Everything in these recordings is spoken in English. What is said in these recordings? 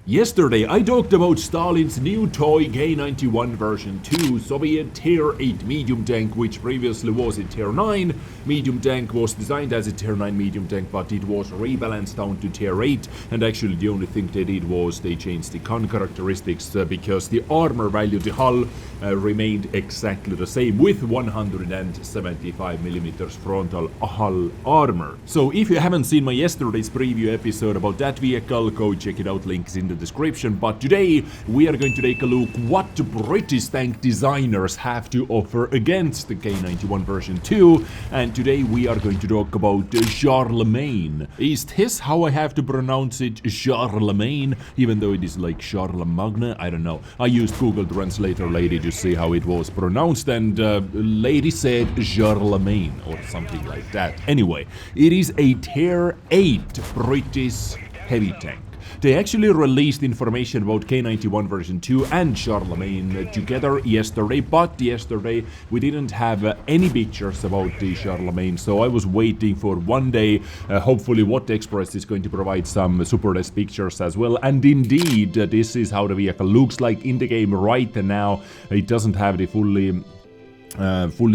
Yesterday I talked about Stalin's new toy K91 version 2 Soviet Tier 8 medium tank, which previously was a Tier 9 medium tank, was designed as a Tier 9 medium tank, but it was rebalanced down to Tier 8, and actually the only thing they did was they changed the gun characteristics because the armor value, the hull, remained exactly the same with 175mm frontal hull armor. So if you haven't seen my yesterday's preview episode about that vehicle, go check it out, links in the description. But today we are going to take a look what British tank designers have to offer against the K91 version 2, and today we are going to talk about Charlemagne. Is this how I have to pronounce it, Charlemagne, even though it is like Charlemagne? I don't know. I used Google Translator lady to see how it was pronounced, and lady said Charlemagne or something like that. Anyway, it is a Tier 8 British heavy tank. They actually released information about K91 version 2 and Charlemagne together yesterday, but yesterday we didn't have any pictures about the Charlemagne, so I was waiting for one day. Hopefully What Express is going to provide some super test pictures as well, and indeed this is how the vehicle looks like in the game right now. It doesn't have the fully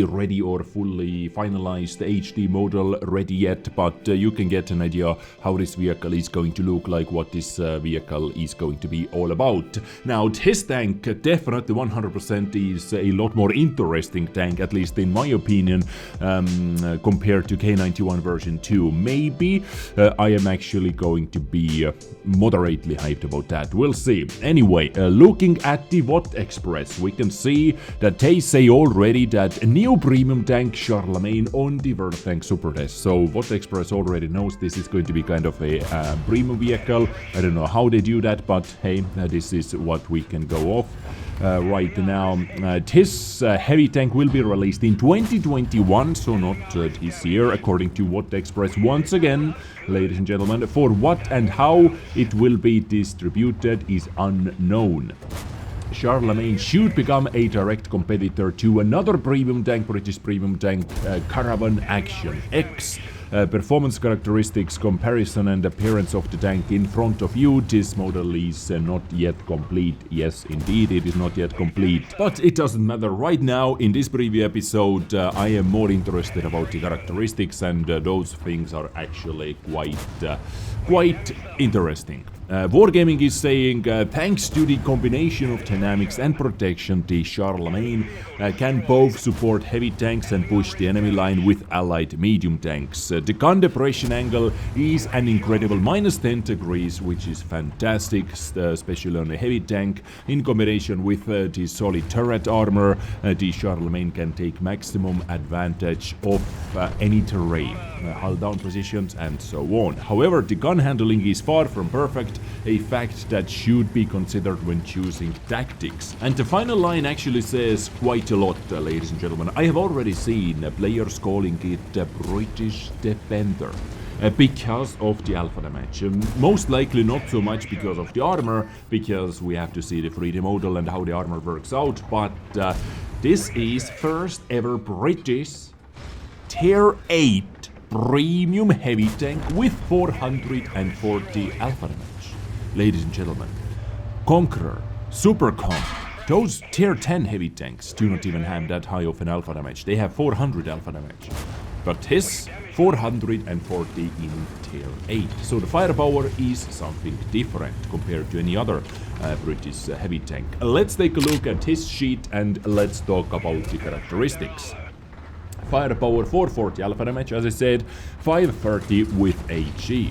ready or fully finalized HD model ready yet, but you can get an idea how this vehicle is going to look like, what this vehicle is going to be all about. Now, this tank definitely 100% is a lot more interesting tank, at least in my opinion, compared to K91 version 2. Maybe I am actually going to be moderately hyped about that. We'll see. Anyway, looking at the What Express, we can see that they say already that a new premium tank Charlemagne on the World Tank Super Test. So What Express already knows this is going to be kind of a premium vehicle. I don't know how they do that, but hey, this is what we can go off. Right now, this heavy tank will be released in 2021, so not this year, according to What Express. Once again, ladies and gentlemen, for what and how it will be distributed is unknown. Charlemagne should become a direct competitor to another premium tank, British premium tank, Caravan Action X. Performance characteristics, comparison and appearance of the tank in front of you. This model is not yet complete. Yes, indeed, it is not yet complete. But it doesn't matter. Right now, in this preview episode, I am more interested about the characteristics, and those things are actually quite interesting. Wargaming is saying, thanks to the combination of dynamics and protection, the Charlemagne can both support heavy tanks and push the enemy line with allied medium tanks. The gun depression angle is an incredible -10 degrees, which is fantastic, especially on a heavy tank. In combination with the solid turret armor, the Charlemagne can take maximum advantage of any terrain, hull down positions and so on. However, the gun handling is far from perfect, a fact that should be considered when choosing tactics. And the final line actually says quite a lot, ladies and gentlemen. I have already seen players calling it the British Defender because of the alpha damage. Most likely not so much because of the armor, because we have to see the 3D model and how the armor works out, but this is first ever British Tier 8 premium heavy tank with 440 alpha damage. Ladies and gentlemen, Conqueror, Supercom, those Tier 10 heavy tanks do not even have that high of an alpha damage. They have 400 alpha damage. But his 440 in Tier 8. So the firepower is something different compared to any other British heavy tank. Let's take a look at his sheet and let's talk about the characteristics. Firepower 440 alpha damage, as I said, 530 with HE.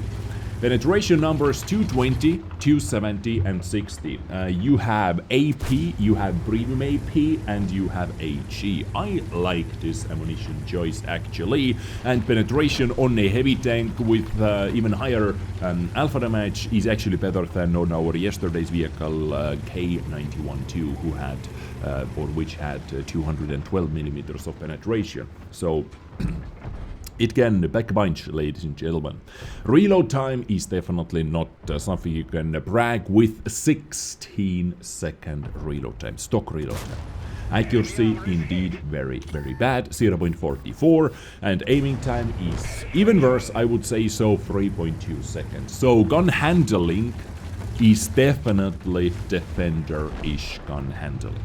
Penetration numbers 220, 270 and 60. You have AP, you have premium AP, and you have HE. I like this ammunition choice actually, and penetration on a heavy tank with even higher alpha damage is actually better than on our yesterday's vehicle K91-2, who had or which had 212mm of penetration. So it can back bunch, ladies and gentlemen. Reload time is definitely not something you can brag with. 16-second reload time, stock reload time. Accuracy indeed very bad, 0.44, and aiming time is even worse, I would say so, 3.2 seconds. So gun handling is definitely defender-ish gun handling.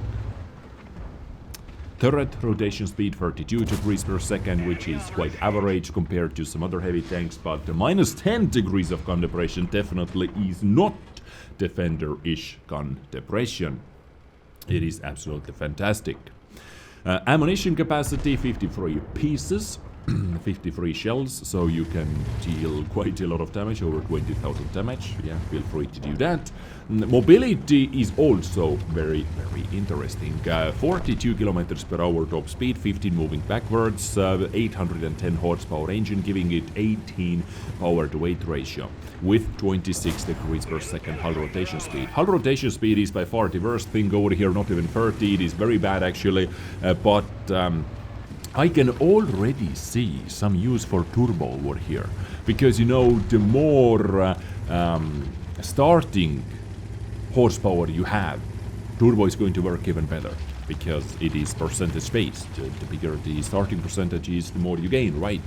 Turret rotation speed 32 degrees per second, which is quite average compared to some other heavy tanks, but the minus 10 degrees of gun depression definitely is not defender-ish gun depression. It is absolutely fantastic. Ammunition capacity 53 pieces, 53 shells, so you can deal quite a lot of damage, over 20,000 damage. Yeah, feel free to do that. Mobility is also very, very interesting. 42 kilometers per hour top speed, 15 moving backwards, 810 horsepower engine, giving it 18 power to weight ratio with 26 degrees per second hull rotation speed. Hull rotation speed is by far the worst thing over here, not even 30. It is very bad actually, but I can already see some use for turbo over here, because you know, the more starting horsepower you have, turbo is going to work even better, because it is percentage based. The bigger the starting percentage is, the more you gain, right?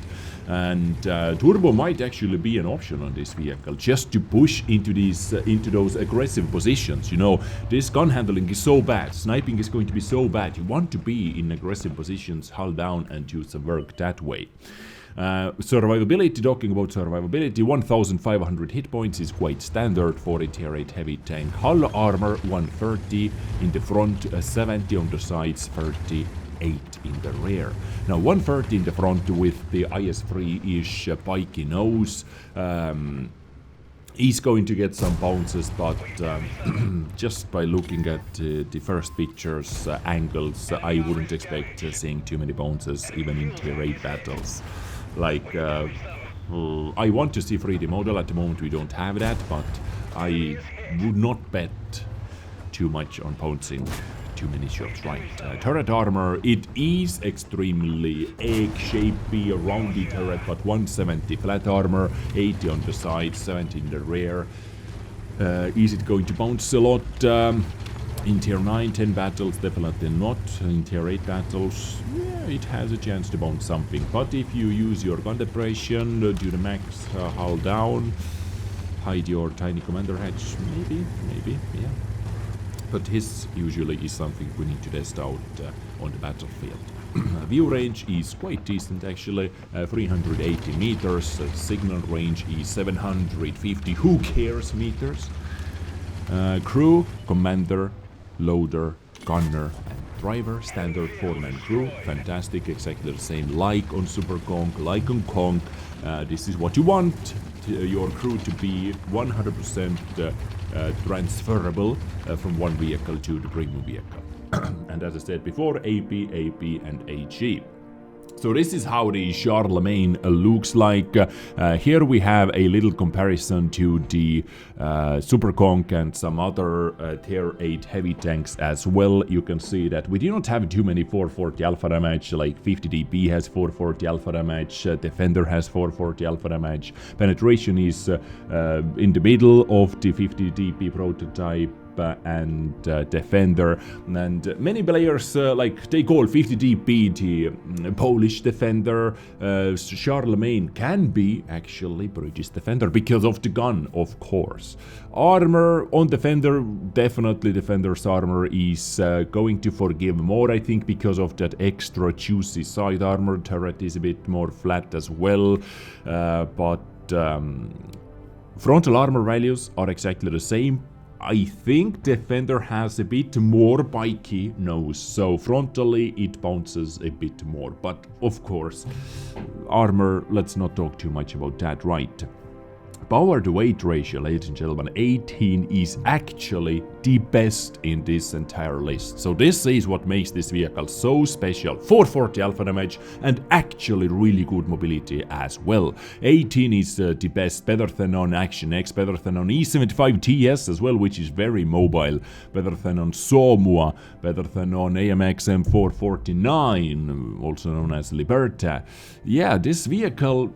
And turbo might actually be an option on this vehicle, just to push into those aggressive positions. You know, this gun handling is so bad, sniping is going to be so bad. You want to be in aggressive positions, hull down, and do some work that way. Survivability, talking about survivability, 1500 hit points is quite standard for a tier 8 heavy tank. Hull armor 130 in the front, 70 on the sides, 38 in the rear. Now 130 in the front with the IS-3-ish pikey nose. He's going to get some bounces, but just by looking at the first pictures, angles, I wouldn't expect seeing too many bounces even in tier 8 battles. Like, I want to see 3D model. At the moment we don't have that, but I would not bet too much on bouncing too many shots, right? Turret armor, it is extremely egg-shapey, roundy turret, but 170 flat armor, 80 on the side, 70 in the rear. Is it going to bounce a lot? In tier 9, 10 battles, definitely not. In tier 8 battles, yeah, it has a chance to bounce something. But if you use your gun depression, do the max hull down, hide your tiny commander hatch, maybe, yeah. But his usually is something we need to test out on the battlefield. View range is quite decent actually, 380 meters, signal range is 750, who cares meters. Crew, commander, loader, gunner, and driver, standard 4-man crew, fantastic, exactly the same like on Super Conk, like on Conk. This is what you want, your crew to be 100% transferable from one vehicle to the premium vehicle. And as I said before, AP, and AG. So this is how the Charlemagne looks like. Here we have a little comparison to the Super Conk and some other tier 8 heavy tanks as well. You can see that we do not have too many 440 alpha damage, like 50 DP has 440 alpha damage, Defender has 440 alpha damage. Penetration is in the middle of the 50 DP prototype and Defender, and many players like they call 50 DP the Polish Defender. Charlemagne can be actually British Defender because of the gun, of course. Armor on Defender, definitely Defender's armor is going to forgive more, I think, because of that extra juicy side armor. Turret is a bit more flat as well, but frontal armor values are exactly the same. I think Defender has a bit more pikey nose, so frontally it bounces a bit more. But of course, armor, let's not talk too much about that, right? Power to weight ratio, ladies and gentlemen, 18 is actually the best in this entire list. So this is what makes this vehicle so special. 440 alpha damage and actually really good mobility as well. 18 is the best, better than on Action X, better than on E75 TS as well, which is very mobile, better than on Somua, better than on AMX M449, also known as Liberta. Yeah, this vehicle,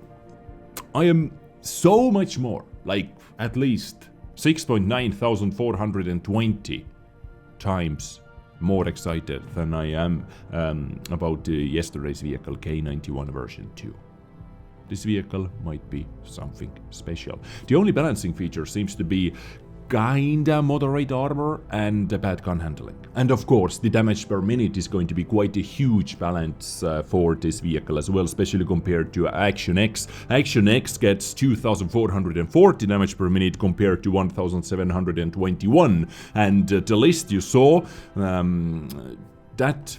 I am so much more, like at least 6,9420 times more excited than I am about yesterday's vehicle K91 version 2. This vehicle might be something special. The only balancing feature seems to be kinda moderate armor and bad gun handling. And of course, the damage per minute is going to be quite a huge balance for this vehicle as well, especially compared to Action X. Action X gets 2440 damage per minute compared to 1721, and the list you saw, that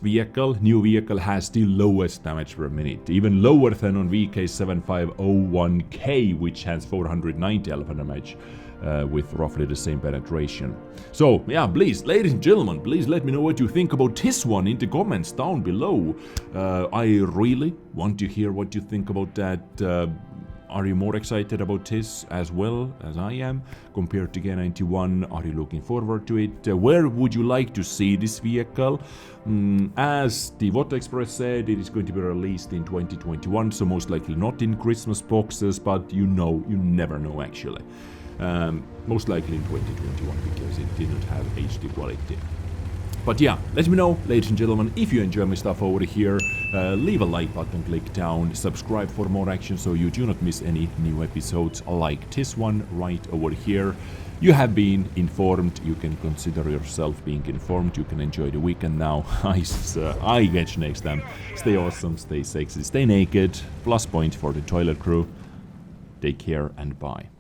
new vehicle has the lowest damage per minute, even lower than on VK7501K, which has 490 alpha damage. With roughly the same penetration. So, yeah, please, ladies and gentlemen, please let me know what you think about this one in the comments down below. I really want to hear what you think about that. Are you more excited about this as well as I am compared to K91? Are you looking forward to it? Where would you like to see this vehicle? As the Voto Express said, it is going to be released in 2021, so most likely not in Christmas boxes, but you never know actually. Most likely in 2021 because it didn't have HD quality. But yeah, let me know, ladies and gentlemen, if you enjoy my stuff over here, leave a like button, click down, subscribe for more action so you do not miss any new episodes like this one right over here. You have been informed, you can consider yourself being informed, you can enjoy the weekend now. I catch you next time. Stay awesome, stay sexy, stay naked, plus point for the toilet crew. Take care and bye.